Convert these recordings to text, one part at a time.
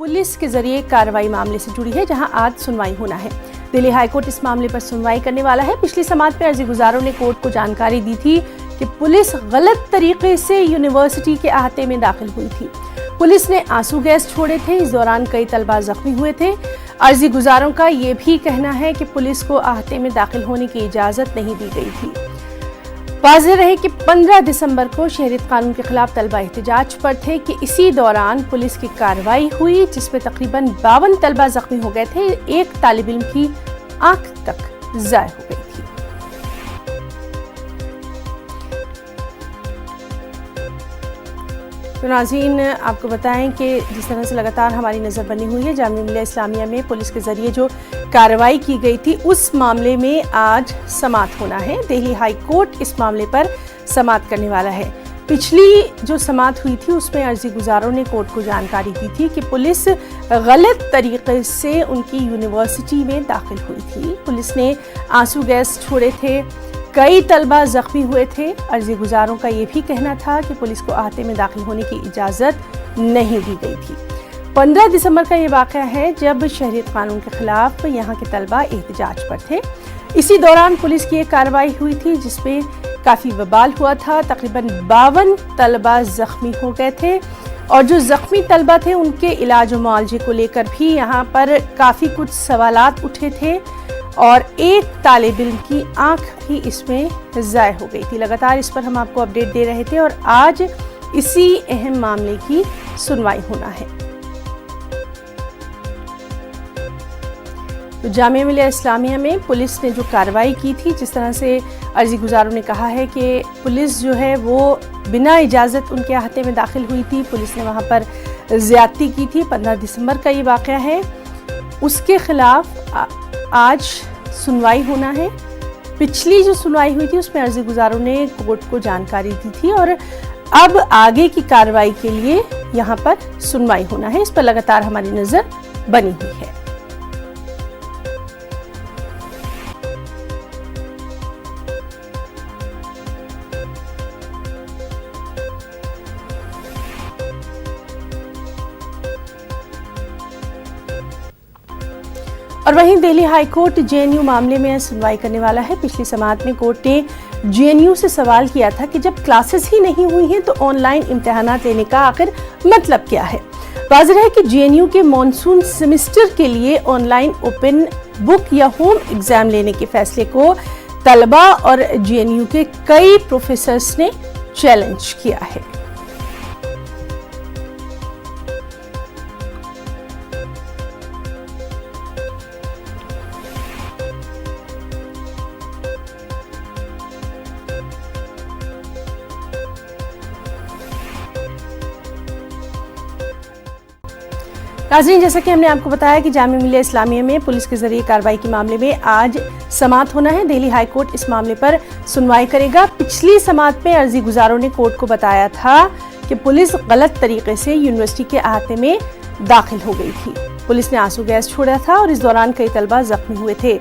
Police के जरिए कार्रवाई मामले से जुड़ी है, जहां आज सुनवाई होना है। दिल्ली हाईकोर्ट इस मामले पर सुनवाई करने वाला है। पिछली समाअत में अर्जी गुजारों ने कोर्ट को जानकारी दी थी कि पुलिस गलत तरीके से यूनिवर्सिटी के अहाते में दाखिल हुई थी। पुलिस ने आंसू गैस छोड़े थे। इस दौरान कई तलबा जख्मी हुए थे। अर्जी गुजारों का ये भी कहना है कि पुलिस को अहाते में दाखिल होने की इजाजत नहीं दी गई थी। वाज़ेह रहे कि 15 दिसंबर को शहरियत कानून के खिलाफ तलबा एहतजाज पर थे कि इसी दौरान पुलिस की कार्रवाई हुई, जिसमें तकरीबन 52 तलबा जख्मी हो गए थे। एक तालिब इल्म की आंख तक ज़ाय हो गई थी। तो नाज़रीन, आपको बताएं कि जिस तरह से लगातार हमारी नज़र बनी हुई है, जामिया मिल्लिया इस्लामिया में पुलिस के ज़रिए जो कार्रवाई की गई थी उस मामले में आज समाअत होना है। दिल्ली हाई कोर्ट इस मामले पर समाअत करने वाला है। पिछली जो समाअत हुई थी उसमें अर्जी गुजारों ने कोर्ट को जानकारी दी थी कि पुलिस गलत तरीके से उनकी यूनिवर्सिटी में दाखिल हुई थी। पुलिस ने आंसू गैस छोड़े थे। कई तलबा जख्मी हुए थे। अर्जी गुजारों का ये भी कहना था कि पुलिस को अहाते में दाखिल होने की इजाज़त नहीं दी गई थी। 15 दिसंबर का ये वाक़या है जब शहरियत कानून के खिलाफ यहाँ के तलबा एहतजाज पर थे। इसी दौरान पुलिस की एक कार्रवाई हुई थी जिसमें काफ़ी बवाल हुआ था। तकरीबन 52 तलबा जख्मी हो गए थे और जो जख्मी तलबा थे उनके इलाज और मुआवजे को लेकर भी यहाँ पर काफ़ी कुछ सवालात उठे थे और एक तालिब इल्म की आंख भी इसमें ज़ाय हो गई थी। लगातार इस पर हम आपको अपडेट दे रहे थे और आज इसी अहम मामले की सुनवाई होना है। तो जामिया मिल्लिया इस्लामिया में पुलिस ने जो कार्रवाई की थी, जिस तरह से अर्जी गुजारों ने कहा है कि पुलिस जो है वो बिना इजाज़त उनके अहाते में दाखिल हुई थी। पुलिस ने वहाँ पर ज़्यादती की थी। 15 दिसंबर का ये वाक़या है, उसके खिलाफ आज सुनवाई होना है। पिछली जो सुनवाई हुई थी उसमें अर्जी गुजारों ने कोर्ट को जानकारी दी थी और अब आगे की कार्रवाई के लिए यहाँ पर सुनवाई होना है। इस पर लगातार हमारी नज़र बनी हुई है। और वहीं दिल्ली हाई कोर्ट जेएनयू मामले में सुनवाई करने वाला है। पिछली समाअत में कोर्ट ने जेएनयू से सवाल किया था कि जब क्लासेस ही नहीं हुई हैं तो ऑनलाइन इम्तिहानात लेने का आखिर मतलब क्या है। वाज़ेह है कि जेएनयू के मॉनसून सेमेस्टर के लिए ऑनलाइन ओपन बुक या होम एग्जाम लेने के फैसले को तलबा और जेएनयू के कई प्रोफेसर्स ने चैलेंज किया है। नाज़रीन, जैसा कि हमने आपको बताया कि जामिया मिल्लिया इस्लामिया में पुलिस के जरिए कार्रवाई के मामले में आज समाअत होना है। दिल्ली हाई कोर्ट इस मामले पर सुनवाई करेगा। पिछली समाअत में अर्जी गुजारों ने कोर्ट को बताया था कि पुलिस गलत तरीके से यूनिवर्सिटी के अहाते में दाखिल हो गई थी। पुलिस ने आंसू गैस छोड़ा था और इस दौरान कई तलबा जख्मी हुए थे।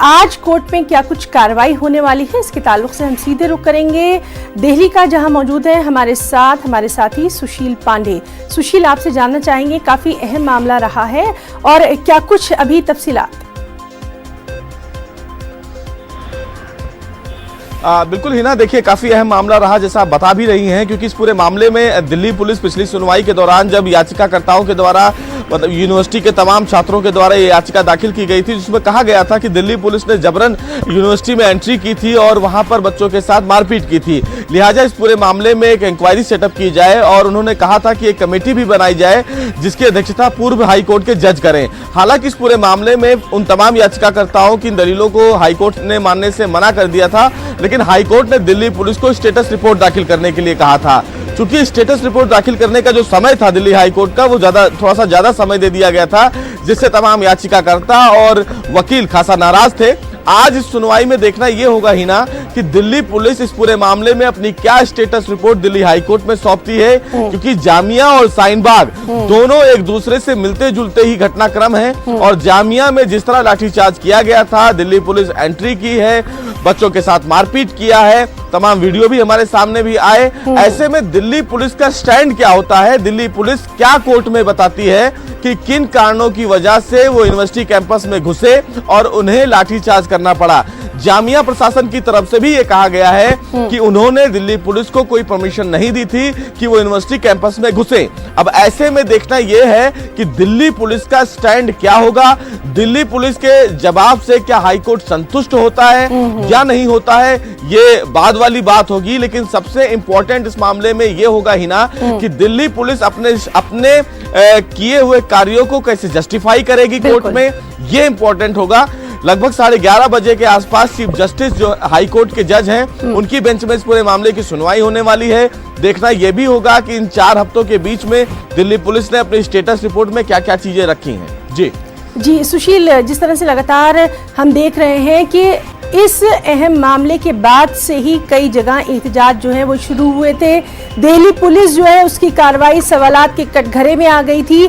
आज कोर्ट में क्या कुछ कार्रवाई होने वाली है, इसके ताल्लुक से हम सीधे रुख करेंगे दिल्ली का, जहां मौजूद है हमारे साथी सुशील पांडे। सुशील, आपसे जानना चाहेंगे, काफी अहम मामला रहा है और क्या कुछ अभी तफसीलात? बिल्कुल हिना, देखिए काफी अहम मामला रहा जैसा आप बता भी रही हैं, क्योंकि इस पूरे मामले में दिल्ली पुलिस पिछली सुनवाई के दौरान जब याचिकाकर्ताओं के द्वारा मतलब यूनिवर्सिटी के तमाम छात्रों के द्वारा ये याचिका दाखिल की गई थी, जिसमें कहा गया था कि दिल्ली पुलिस ने जबरन यूनिवर्सिटी में एंट्री की थी और वहां पर बच्चों के साथ मारपीट की थी। लिहाजा इस पूरे मामले में एक इंक्वायरी सेटअप की जाए और उन्होंने कहा था कि एक कमेटी भी बनाई जाए जिसकी अध्यक्षता पूर्व हाईकोर्ट के जज करें। हालांकि इस पूरे मामले में उन तमाम याचिकाकर्ताओं की दलीलों को हाईकोर्ट ने मानने से मना कर दिया था, लेकिन हाईकोर्ट ने दिल्ली पुलिस को स्टेटस रिपोर्ट दाखिल करने के लिए कहा था। चूंकि स्टेटस रिपोर्ट दाखिल करने का जो समय था दिल्ली हाईकोर्ट का, वो थोड़ा सा ज्यादा समय दे दिया गया था, जिससे तमाम याचिकाकर्ता और वकील खासा नाराज थे। आज इस सुनवाई में देखना यह होगा ही ना कि दिल्ली पुलिस इस पूरे मामले में अपनी क्या स्टेटस रिपोर्ट दिल्ली हाईकोर्ट में सौंपती है, क्योंकि जामिया और शाहीन बाग दोनों एक दूसरे से मिलते जुलते ही घटनाक्रम है। और जामिया में जिस तरह लाठीचार्ज किया गया था, दिल्ली पुलिस एंट्री की है, बच्चों के साथ मारपीट किया है, तमाम वीडियो भी हमारे सामने भी आए। ऐसे में दिल्ली पुलिस का स्टैंड क्या होता है, दिल्ली पुलिस क्या कोर्ट में बताती है कि किन कारणों की वजह से वो यूनिवर्सिटी कैंपस में घुसे और उन्हें लाठीचार्ज करना पड़ा। जामिया प्रशासन की तरफ से भी ये कहा गया है कि उन्होंने दिल्ली पुलिस को कोई परमिशन नहीं दी थी कि वो यूनिवर्सिटी कैंपस में घुसे। अब ऐसे में देखना यह है कि दिल्ली पुलिस का स्टैंड क्या होगा, दिल्ली पुलिस के जवाब से क्या हाईकोर्ट संतुष्ट होता है या नहीं होता है, ये बाद वाली बात होगी। लेकिन सबसे इंपॉर्टेंट इस मामले में यह होगा हिना कि दिल्ली पुलिस अपने किए हुए कार्यों को कैसे जस्टिफाई करेगी कोर्ट में, ये इंपॉर्टेंट होगा। लगभग 11:30 बजे के आसपास चीफ जस्टिस जो हाई कोर्ट के जज हैं, उनकी बेंच में इस पूरे मामले की सुनवाई होने वाली है। देखना यह भी होगा कि इन 4 हफ्तों के बीच में दिल्ली पुलिस ने अपनी स्टेटस रिपोर्ट में क्या क्या चीजें रखी हैं। जी सुशील, जिस तरह से लगातार हम देख रहे हैं कि इस अहम मामले के बाद से ही कई जगह एहतजाज जो है वो शुरू हुए थे। दिल्ली पुलिस जो है उसकी कार्रवाई सवालात के कटघरे में आ गई थी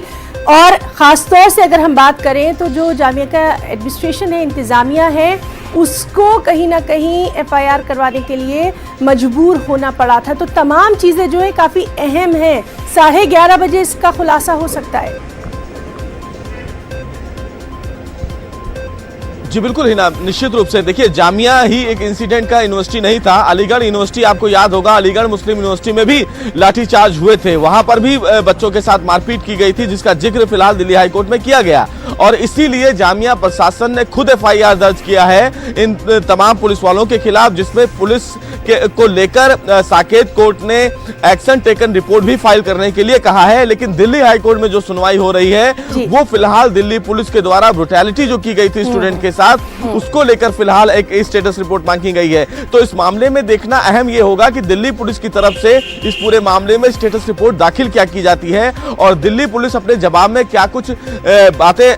और ख़ासतौर से अगर हम बात करें तो जो जामिया का एडमिनिस्ट्रेशन है, इंतज़ामिया है, उसको कहीं ना कहीं FIR करवाने के लिए मजबूर होना पड़ा था। तो तमाम चीज़ें जो है काफ़ी अहम हैं। 11:30 बजे इसका खुलासा हो सकता है। जी बिल्कुल हिना, निश्चित रूप से देखिए जामिया ही एक इंसिडेंट का यूनिवर्सिटी नहीं था। अलीगढ़ यूनिवर्सिटी आपको याद होगा, अलीगढ़ मुस्लिम यूनिवर्सिटी में भी लाठीचार्ज हुए थे, वहां पर भी बच्चों के साथ मारपीट की गई थी, जिसका जिक्र फिलहाल दिल्ली हाईकोर्ट में किया गया और इसीलिए जामिया प्रशासन ने खुद FIR दर्ज किया है इन तमाम पुलिस वालों के खिलाफ, जिसमें पुलिस को लेकर साकेत कोर्ट ने एक्शन टेकन रिपोर्ट भी फाइल करने के लिए कहा है। लेकिन दिल्ली हाईकोर्ट में जो सुनवाई हो रही है वो फिलहाल दिल्ली पुलिस के द्वारा ब्रुटैलिटी जो की गई थी स्टूडेंट के साथ, उसको लेकर फिलहाल एक स्टेटस रिपोर्ट मांगी गई है। तो इस मामले में देखना अहम यह होगा कि दिल्ली पुलिस की तरफ से इस पूरे मामले में स्टेटस रिपोर्ट दाखिल क्या की जाती है और दिल्ली पुलिस अपने जवाब में क्या कुछ बातें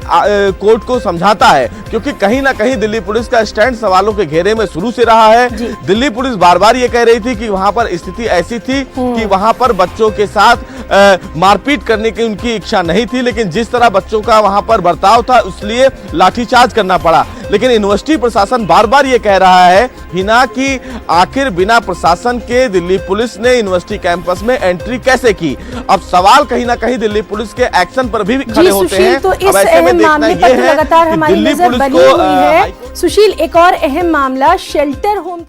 कोर्ट को समझाता है, क्योंकि कहीं ना कहीं दिल्ली पुलिस का स्टैंड सवालों के घेरे में शुरू से रहा है। दिल्ली पुलिस बार बार ये कह रही थी कि वहां पर स्थिति ऐसी थी कि वहां पर बच्चों के साथ मारपीट करने की उनकी इच्छा नहीं थी, लेकिन जिस तरह बच्चों का वहां पर बर्ताव था इसलिए लाठीचार्ज करना पड़ा। लेकिन यूनिवर्सिटी प्रशासन बार बार ये कह रहा है हिना कि आखिर बिना प्रशासन के दिल्ली पुलिस ने यूनिवर्सिटी कैंपस में एंट्री कैसे की। अब सवाल कहीं ना कहीं दिल्ली पुलिस के एक्शन पर भी खड़े होते हैं। तो इस अहम मामले पर लगातार हमारी नजर बनी हुई है। सुशील, एक और अहम मामला शेल्टर होम